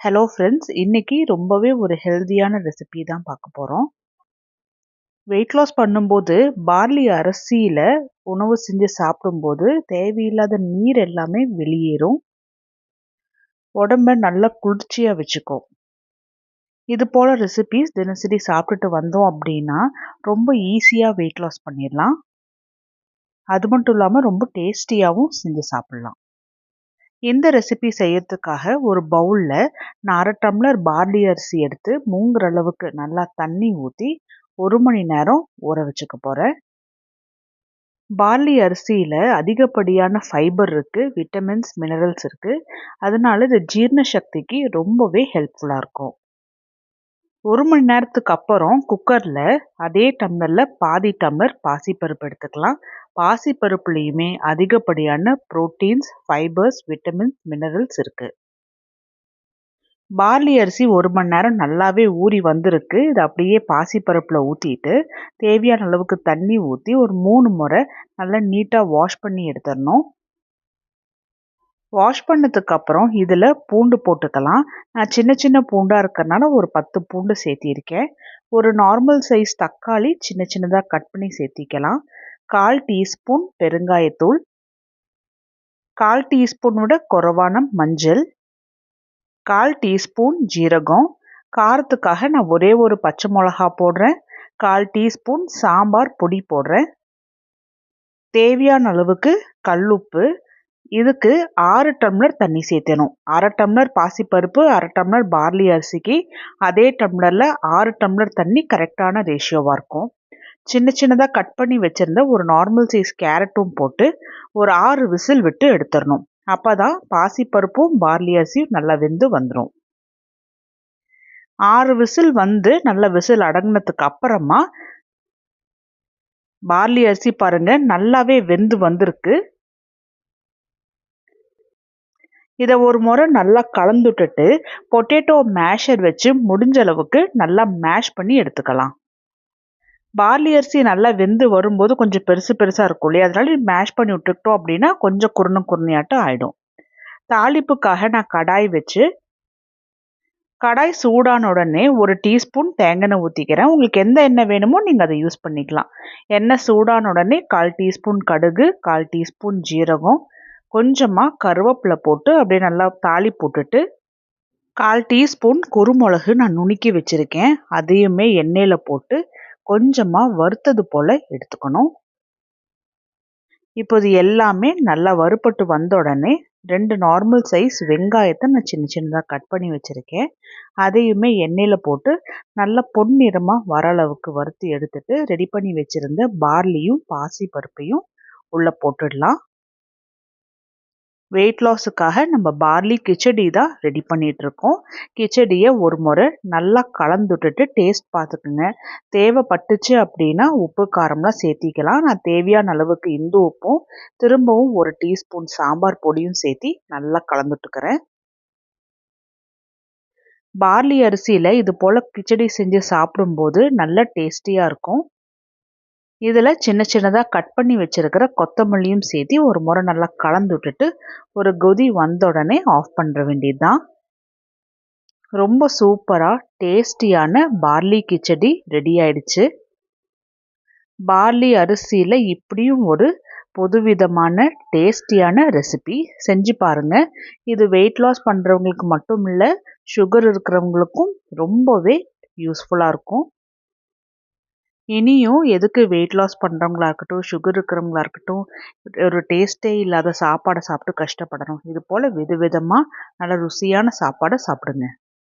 Hello friends, இன்னைக்கு ரொம்பவே ஒரு ஹெல்தியான ரெசிபி தான் பார்க்க போகிறோம். வெயிட் லாஸ் பண்ணும்போது பார்லி அரிசியில் உணவு செஞ்சு சாப்பிடும்போது தேவையில்லாத நீர் எல்லாமே வெளியேறும். உடம்ப நல்லா குளிர்ச்சியாக வச்சுக்கும். இது போல் ரெசிபிஸ் தினசரி சாப்பிட்டுட்டு வந்தோம் அப்படின்னா ரொம்ப ஈஸியாக வெயிட் லாஸ் பண்ணிடலாம். அது மட்டும் இல்லாமல் ரொம்ப டேஸ்டியாகவும் செஞ்சு சாப்பிட்லாம். இந்த ரெசிபி செய்யறதுக்காக ஒரு பவுலில் நான் 1/2 டம்ளர் பார்லி அரிசி எடுத்து மூங்குற அளவுக்கு நல்லா தண்ணி ஊற்றி 1 மணி நேரம் ஊற வச்சுக்க போகிறேன். பார்லி அரிசியில் அதிகப்படியான ஃபைபர் இருக்குது, விட்டமின்ஸ், மினரல்ஸ் இருக்குது. அதனால இது ஜீரண சக்திக்கு ரொம்பவே ஹெல்ப்ஃபுல்லாக இருக்கும். 1 மணி நேரத்துக்கு அப்புறம் குக்கரில் அதே டம்ளரில் பாதி டம்ளர் பாசிப்பருப்பு எடுத்துக்கலாம். பாசிப்பருப்புலேயுமே அதிகப்படியான புரோட்டீன்ஸ், ஃபைபர்ஸ், விட்டமின்ஸ், மினரல்ஸ் இருக்குது. பார்லி அரிசி 1 மணி நேரம் நல்லாவே ஊறி வந்திருக்கு. இது அப்படியே பாசிப்பருப்பில் ஊற்றிட்டு தேவையான அளவுக்கு தண்ணி ஊற்றி ஒரு 3 முறை நல்லா நீட்டாக வாஷ் பண்ணி எடுத்துடணும். வாஷ் பண்ணதுக்கப்புறம் இதில் பூண்டு போட்டுக்கலாம். நான் சின்ன சின்ன பூண்டாக இருக்கிறதுனால ஒரு 10 பூண்டு சேர்த்திருக்கேன். ஒரு நார்மல் சைஸ் தக்காளி சின்ன சின்னதாக கட் பண்ணி சேர்த்திக்கலாம். 1/4 டீஸ்பூன் பெருங்காயத்தூள், 1/4 டீஸ்பூன் விட குறைவான மஞ்சள், 1/4 டீஸ்பூன் ஜீரகம், காரத்துக்காக நான் ஒரே ஒரு பச்சை மிளகா போடுறேன், 1/4 டீஸ்பூன் சாம்பார் பொடி போடுறேன், தேவையான அளவுக்கு கல்லுப்பு. இதுக்கு 6 டம்ளர் தண்ணி சேர்த்தணும். 1/2 டம்ளர் பாசிப்பருப்பு, 1/2 டம்ளர் பார்லி அரிசிக்கு அதே டம்ளரில் 6 டம்ளர் தண்ணி கரெக்டான ரேஷியோவாக இருக்கும். சின்ன சின்னதாக கட் பண்ணி வச்சுருந்த ஒரு நார்மல் சைஸ் கேரட்டும் போட்டு ஒரு 6 விசில் விட்டு எடுத்துடணும். அப்போ தான் பாசிப்பருப்பும் பார்லி அரிசியும் நல்லா வெந்து வந்துடும். 6 விசில் நல்ல விசில் அடங்கினதுக்கு அப்புறமா பார்லி அரிசி பாருங்கள் நல்லாவே வெந்து வந்திருக்கு. இதை ஒரு முறை நல்லா கலந்துட்டுட்டு பொட்டேட்டோ மேஷர் வச்சு முடிஞ்ச அளவுக்கு நல்லா மேஷ் பண்ணி எடுத்துக்கலாம். பார்லி அரிசி நல்லா வெந்து வரும்போது கொஞ்சம் பெருசு பெருசாக இருக்கும் இல்லையா, அதனால மேஷ் பண்ணி விட்டுக்கிட்டோம் அப்படின்னா கொஞ்சம் குருணையாட்டம் ஆகிடும். தாளிப்புக்காக நான் கடாய் வச்சு கடாய் சூடான உடனே 1 டீஸ்பூன் தேங்காய் ஊற்றிக்கிறேன். உங்களுக்கு எந்த எண்ணெய் வேணுமோ நீங்கள் அதை யூஸ் பண்ணிக்கலாம். எண்ணெய் சூடான உடனே 1/4 டீஸ்பூன் கடுகு, 1/4 டீஸ்பூன் ஜீரகம், கொஞ்சமாக கருவேப்பிலை போட்டு அப்படியே நல்லா தாளி போட்டுட்டு 1/4 டீஸ்பூன் குருமிளகு நான் நுணுக்கி வச்சுருக்கேன். அதையுமே எண்ணெயில் போட்டு கொஞ்சமாக வறுத்தது போல் எடுத்துக்கணும். இப்போ இது எல்லாமே நல்லா வறுபட்டு வந்த உடனே 2 நார்மல் சைஸ் வெங்காயத்தை நான் சின்ன சின்னதாக கட் பண்ணி வச்சுருக்கேன். அதையுமே எண்ணெயில் போட்டு நல்லா பொன்னிறமாக வர அளவுக்கு வறுத்து எடுத்துட்டு ரெடி பண்ணி வச்சுருந்த பார்லியும் பாசிப்பருப்பையும் உள்ளே போட்டுடலாம். வெயிட் லாஸுக்காக நம்ம பார்லி கிச்சடி தான் ரெடி பண்ணிகிட்ருக்கோம். கிச்சடியை ஒரு முறை நல்லா கலந்துட்டுட்டு டேஸ்ட் பார்த்துக்குங்க. தேவைப்பட்டுச்சு அப்படின்னா உப்பு காரம்லாம் சேர்த்திக்கலாம். நான் தேவையான அளவுக்கு இந்து உப்பும் திரும்பவும் 1 டீஸ்பூன் சாம்பார் பொடியும் சேர்த்தி நல்லா கலந்துட்டுக்கிறேன். பார்லி அரிசியில் இது போல் கிச்சடி செஞ்சு சாப்பிடும்போது நல்ல டேஸ்டியாக இருக்கும். இதில் சின்ன சின்னதாக கட் பண்ணி வச்சுருக்கிற கொத்தமல்லியும் சேர்த்து ஒரு முறை நல்லா கலந்து விட்டுட்டு ஒரு கொதி வந்த உடனே ஆஃப் பண்ணுற வேண்டியது தான். ரொம்ப சூப்பராக டேஸ்டியான பார்லி கிச்சடி ரெடி ஆயிடுச்சு. பார்லி அரிசியில் இப்படியும் ஒரு புதுவிதமான டேஸ்டியான ரெசிபி செஞ்சு பாருங்கள். இது வெயிட் லாஸ் பண்ணுறவங்களுக்கு மட்டும் இல்லை, சுகர் இருக்கிறவங்களுக்கும் ரொம்பவே யூஸ்ஃபுல்லாக இருக்கும். இனியும் எதுக்கு வெயிட் லாஸ் பண்ணுறவங்களா இருக்கட்டும், சுகர் இருக்கிறவங்களா இருக்கட்டும், ஒரு டேஸ்ட்டே இல்லாத சாப்பாடை சாப்பிட்டு கஷ்டப்படணும். இது போல் விதவிதமாக நல்ல ருசியான சாப்பாடை சாப்பிடுங்க.